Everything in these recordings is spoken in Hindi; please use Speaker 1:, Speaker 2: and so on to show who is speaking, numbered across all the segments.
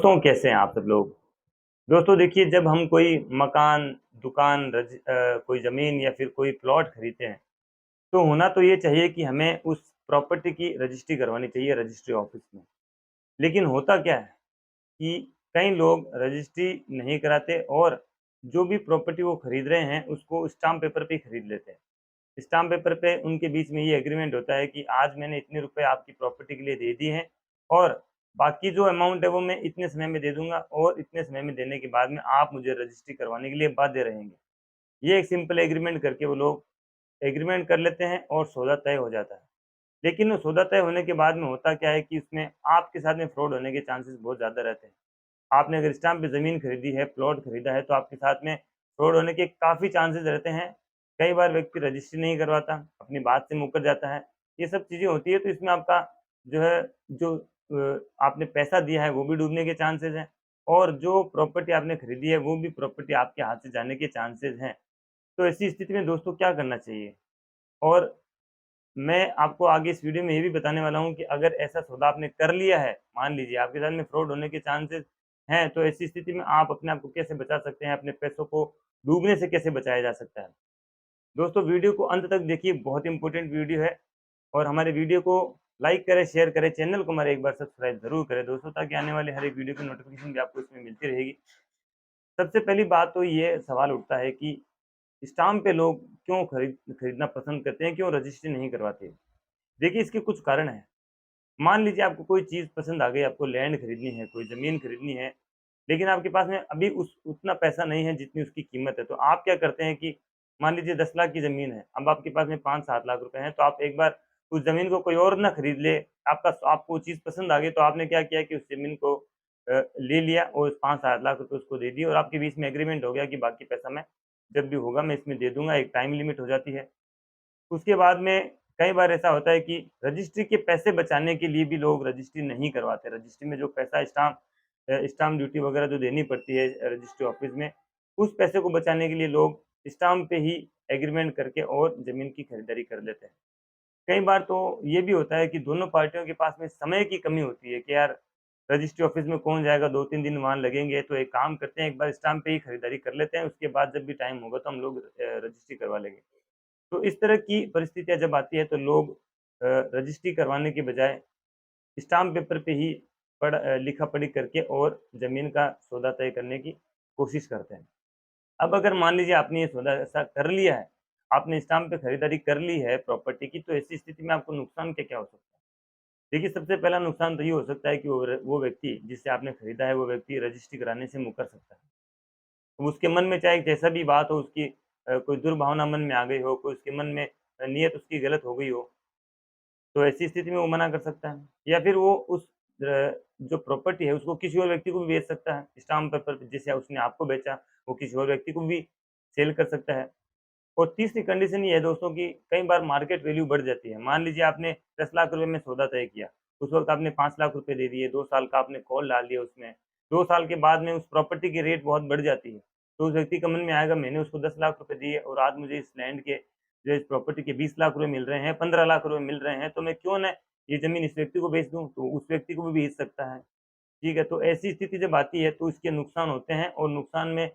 Speaker 1: दोस्तों कैसे हैं आप सब लोग। दोस्तों देखिए, जब हम कोई मकान, दुकान, कोई ज़मीन या फिर कोई प्लॉट खरीदते हैं तो होना तो ये चाहिए कि हमें उस प्रॉपर्टी की रजिस्ट्री करवानी चाहिए रजिस्ट्री ऑफिस में। लेकिन होता क्या है कि कई लोग रजिस्ट्री नहीं कराते और जो भी प्रॉपर्टी वो खरीद रहे हैं उसको स्टाम्प पेपर पे ही खरीद लेते हैं। स्टाम्प पेपर पे उनके बीच में ये एग्रीमेंट होता है कि आज मैंने इतने रुपए आपकी प्रॉपर्टी के लिए दे दिए हैं और बाकी जो अमाउंट है वो मैं इतने समय में दे दूंगा और इतने समय में देने के बाद में आप मुझे रजिस्ट्री करवाने के लिए बाध्य रहेंगे। ये एक सिंपल एग्रीमेंट करके वो लोग एग्रीमेंट कर लेते हैं और सौदा तय हो जाता है। लेकिन वो सौदा तय होने के बाद में होता क्या है कि उसमें आपके साथ में फ्रॉड होने के चांसेस बहुत ज़्यादा रहते हैं। आपने अगर स्टाम्प पे ज़मीन खरीदी है, प्लॉट खरीदा है, तो आपके साथ में फ्रॉड होने के काफ़ी चांसेस रहते हैं। कई बार व्यक्ति रजिस्ट्री नहीं करवाता, अपनी बात से मुकर जाता है। ये सब चीज़ें होती है तो इसमें आपका जो है जो आपने पैसा दिया है वो भी डूबने के चांसेस हैं और जो प्रॉपर्टी आपने खरीदी है वो भी प्रॉपर्टी आपके हाथ से जाने के चांसेस हैं। तो ऐसी स्थिति में दोस्तों क्या करना चाहिए? और मैं आपको आगे इस वीडियो में ये भी बताने वाला हूँ कि अगर ऐसा सौदा आपने कर लिया है, मान लीजिए आपके साथ में फ्रॉड होने के चांसेस हैं, तो ऐसी स्थिति में आप अपने आप को कैसे बचा सकते हैं, अपने पैसों को डूबने से कैसे बचाया जा सकता है। दोस्तों वीडियो को अंत तक देखिए, बहुत इंपॉर्टेंट वीडियो है और हमारे वीडियो को लाइक करें, शेयर करें, चैनल को हमारे एक बार सब्सक्राइब ज़रूर करें दोस्तों, ताकि आने वाले हर एक वीडियो की नोटिफिकेशन भी आपको इसमें मिलती रहेगी। सबसे पहली बात तो ये सवाल उठता है कि स्टाम्प पे लोग क्यों खरीदना पसंद करते हैं, क्यों रजिस्ट्री नहीं करवाते? देखिए, इसके कुछ कारण हैं। मान लीजिए आपको कोई चीज़ पसंद आ गई, आपको लैंड खरीदनी है, कोई ज़मीन खरीदनी है, लेकिन आपके पास में अभी उस उतना पैसा नहीं है जितनी उसकी कीमत है। तो आप क्या करते हैं कि मान लीजिए 10 लाख की ज़मीन है, अब आपके पास में 5-7 लाख रुपए हैं, तो आप एक बार उस ज़मीन को कोई और ना खरीद ले, आपको वो चीज़ पसंद आ गई, तो आपने क्या किया कि उस ज़मीन को ले लिया और 5-7 लाख रुपए उसको दे दिए और आपके बीच में एग्रीमेंट हो गया कि बाकी पैसा मैं जब भी होगा मैं इसमें दे दूँगा, एक टाइम लिमिट हो जाती है। उसके बाद में कई बार ऐसा होता है कि रजिस्ट्री के पैसे बचाने के लिए भी लोग रजिस्ट्री नहीं करवाते। रजिस्ट्री में जो पैसा स्टाम्प ड्यूटी वगैरह जो देनी पड़ती है रजिस्ट्री ऑफ़िस में, उस पैसे को बचाने के लिए लोग स्टाम्प पे ही एग्रीमेंट करके और ज़मीन की खरीदारी कर लेते हैं। कई बार तो ये भी होता है कि दोनों पार्टियों के पास में समय की कमी होती है कि यार रजिस्ट्री ऑफ़िस में कौन जाएगा, 2-3 दिन वहाँ लगेंगे, तो एक काम करते हैं, एक बार स्टाम्प पे ही खरीदारी कर लेते हैं, उसके बाद जब भी टाइम होगा तो हम लोग रजिस्ट्री करवा लेंगे। तो इस तरह की परिस्थितियाँ जब आती है तो लोग रजिस्ट्री करवाने के बजाय स्टाम्प पेपर पे ही लिखा-पढ़ी करके और ज़मीन का सौदा तय करने की कोशिश करते हैं। अब अगर मान लीजिए आपने ये सौदा ऐसा कर लिया है, आपने स्टाम्प पे खरीदारी कर ली है प्रॉपर्टी की, तो ऐसी स्थिति में आपको नुकसान क्या-क्या हो सकता है? देखिए, सबसे पहला नुकसान तो ये हो सकता है कि वो व्यक्ति जिससे आपने खरीदा है, वो व्यक्ति रजिस्ट्री कराने से मुकर सकता है। तो उसके मन में चाहे जैसा भी बात हो, उसकी कोई दुर्भावना मन में आ गई हो, कोई उसके मन में नीयत उसकी गलत हो गई हो, तो ऐसी स्थिति में वो मना कर सकता है। या फिर वो उस जो प्रॉपर्टी है उसको किसी और व्यक्ति को भी बेच सकता है। स्टाम्प पेपर पे जैसे उसने आपको बेचा, वो किसी और व्यक्ति को भी सेल कर सकता है। और तीसरी कंडीशन ये है दोस्तों कि कई बार मार्केट वैल्यू बढ़ जाती है। मान लीजिए आपने 10 लाख रुपए में सौदा तय किया, उस वक़्त आपने 5 लाख रुपए दे दिए, 2 साल का आपने कॉल डाल दिया उसमें। 2 साल के बाद में उस प्रॉपर्टी की रेट बहुत बढ़ जाती है। तो उस व्यक्ति के मन में आएगा, मैंने उसको 10 लाख रुपए दिए और आज मुझे इस लैंड के जो इस प्रॉपर्टी के 20 लाख रुपए मिल रहे हैं, 15 लाख रुपए मिल रहे हैं, तो मैं क्यों ना ये ज़मीन इस व्यक्ति को बेच दूँ? तो उस व्यक्ति को भी बेच सकता है। ठीक है? तो ऐसी स्थिति जब आती है तो इसके नुकसान होते हैं और नुकसान में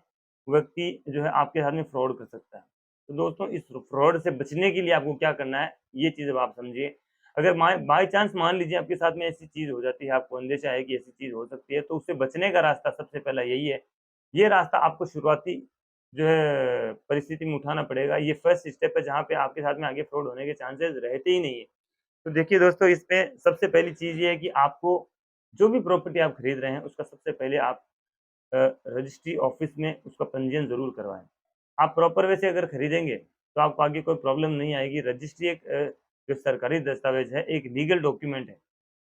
Speaker 1: व्यक्ति जो है आपके साथ में फ्रॉड कर सकता है। तो दोस्तों, इस फ्रॉड से बचने के लिए आपको क्या करना है, ये चीज़ अब आप समझिए। अगर बाय चांस मान लीजिए आपके साथ में ऐसी चीज़ हो जाती है, आपको अंदेशा है कि ऐसी चीज़ हो सकती है, तो उससे बचने का रास्ता सबसे पहला यही है। ये रास्ता आपको शुरुआती जो है परिस्थिति में उठाना पड़ेगा। ये फर्स्ट स्टेप है जहाँ पे आपके साथ में आगे फ्रॉड होने के चांसेस रहते ही नहीं है। तो देखिए दोस्तों, इसमें सबसे पहली चीज़ ये है कि आपको जो भी प्रॉपर्टी आप खरीद रहे हैं, उसका सबसे पहले आप अ, रजिस्ट्री ऑफ़िस में उसका पंजीयन ज़रूर करवाएँ। आप प्रॉपर वे से अगर खरीदेंगे, तो आपको आगे कोई प्रॉब्लम नहीं आएगी। रजिस्ट्री एक जो सरकारी दस्तावेज़ है, एक लीगल डॉक्यूमेंट है।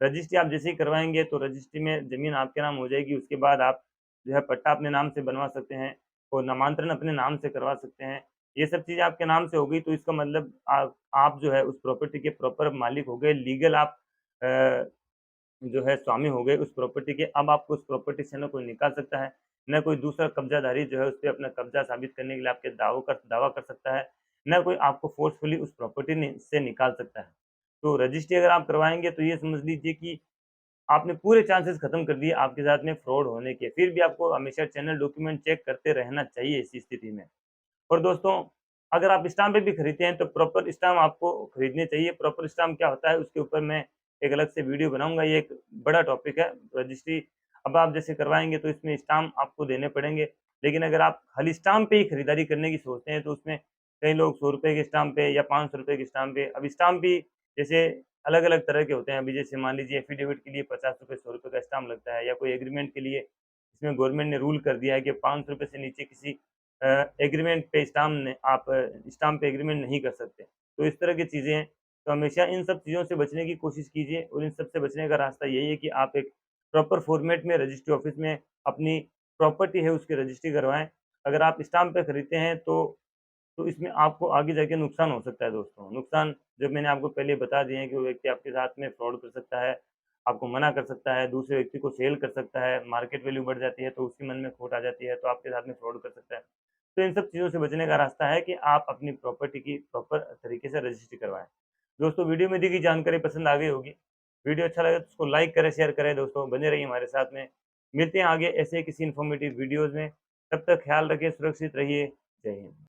Speaker 1: रजिस्ट्री आप जैसे ही करवाएँगे, तो रजिस्ट्री में ज़मीन आपके नाम हो जाएगी। उसके बाद आप जो है पट्टा अपने नाम से बनवा सकते हैं और नामांतरण अपने नाम से करवा सकते हैं। ये सब चीज़ें आपके नाम से हो गई, तो इसका मतलब आप जो है उस प्रॉपर्टी के प्रॉपर मालिक हो गए। लीगल आप अ, जो है स्वामी हो गए उस प्रॉपर्टी के। अब आपको उस प्रॉपर्टी से ना कोई निकाल सकता है, ना कोई दूसरा कब्ज़ाधारी जो है उस पे अपना कब्ज़ा साबित करने के लिए आपके दावा कर सकता है, ना कोई आपको फ़ोर्सफुली उस प्रॉपर्टी से निकाल सकता है। तो रजिस्ट्री अगर आप करवाएँगे तो ये समझ लीजिए कि आपने पूरे चांसेस खत्म कर दिए आपके साथ में फ्रॉड होने के। फिर भी आपको हमेशा चैनल डॉक्यूमेंट चेक करते रहना चाहिए इसी स्थिति में। और दोस्तों, अगर आप स्टाम्प भी खरीदते हैं तो प्रॉपर स्टाम्प आपको खरीदने चाहिए। प्रॉपर स्टाम्प क्या होता है उसके ऊपर मैं एक अलग से वीडियो बनाऊँगा, ये एक बड़ा टॉपिक है। रजिस्ट्री अब आप जैसे करवाएँगे तो इसमें स्टाम्प आपको देने पड़ेंगे, लेकिन अगर आप खाली स्टाम्प पे ही खरीदारी करने की सोचते हैं तो उसमें कई लोग ₹100 के स्टाम्प पे या ₹500 के स्टाम्प पे, अब स्टाम्प भी जैसे अलग-अलग तरह के होते हैं। अभी जैसे मान लीजिए एफिडेविट के लिए ₹50 ₹100 का स्टाम्प लगता है, या कोई एग्रीमेंट के लिए इसमें गवर्नमेंट ने रूल कर दिया है कि ₹500 से नीचे किसी एग्रीमेंट पे स्टाम्प पे एग्रीमेंट नहीं कर सकते। तो इस तरह की चीज़ें हैं, तो हमेशा इन सब चीज़ों से बचने की कोशिश कीजिए, और इन सब से बचने का रास्ता यही है कि आप एक प्रॉपर फॉर्मेट में रजिस्ट्री ऑफिस में अपनी प्रॉपर्टी है उसकी रजिस्ट्री करवाएँ। अगर आप स्टाम्प पे खरीदते हैं तो इसमें आपको आगे जाके नुकसान हो सकता है दोस्तों। नुकसान जो मैंने आपको पहले बता दिए हैं कि वो व्यक्ति आपके साथ में फ्रॉड कर सकता है, आपको मना कर सकता है, दूसरे व्यक्ति को सेल कर सकता है, मार्केट वैल्यू बढ़ जाती है तो उसके मन में खोट आ जाती है, तो आपके साथ में फ्रॉड कर सकता है। तो इन सब चीज़ों से बचने का रास्ता है कि आप अपनी प्रॉपर्टी की प्रॉपर तरीके से रजिस्ट्री करवाएँ। दोस्तों, वीडियो में दी गई जानकारी पसंद आ गई होगी। वीडियो अच्छा लगे तो उसको लाइक करें, शेयर करें दोस्तों, बने रहिए हमारे साथ में। मिलते हैं आगे ऐसे ही किसी इन्फॉर्मेटिव वीडियोज़ में, तब तक ख्याल रखिए, सुरक्षित रहिए। जय हिंद।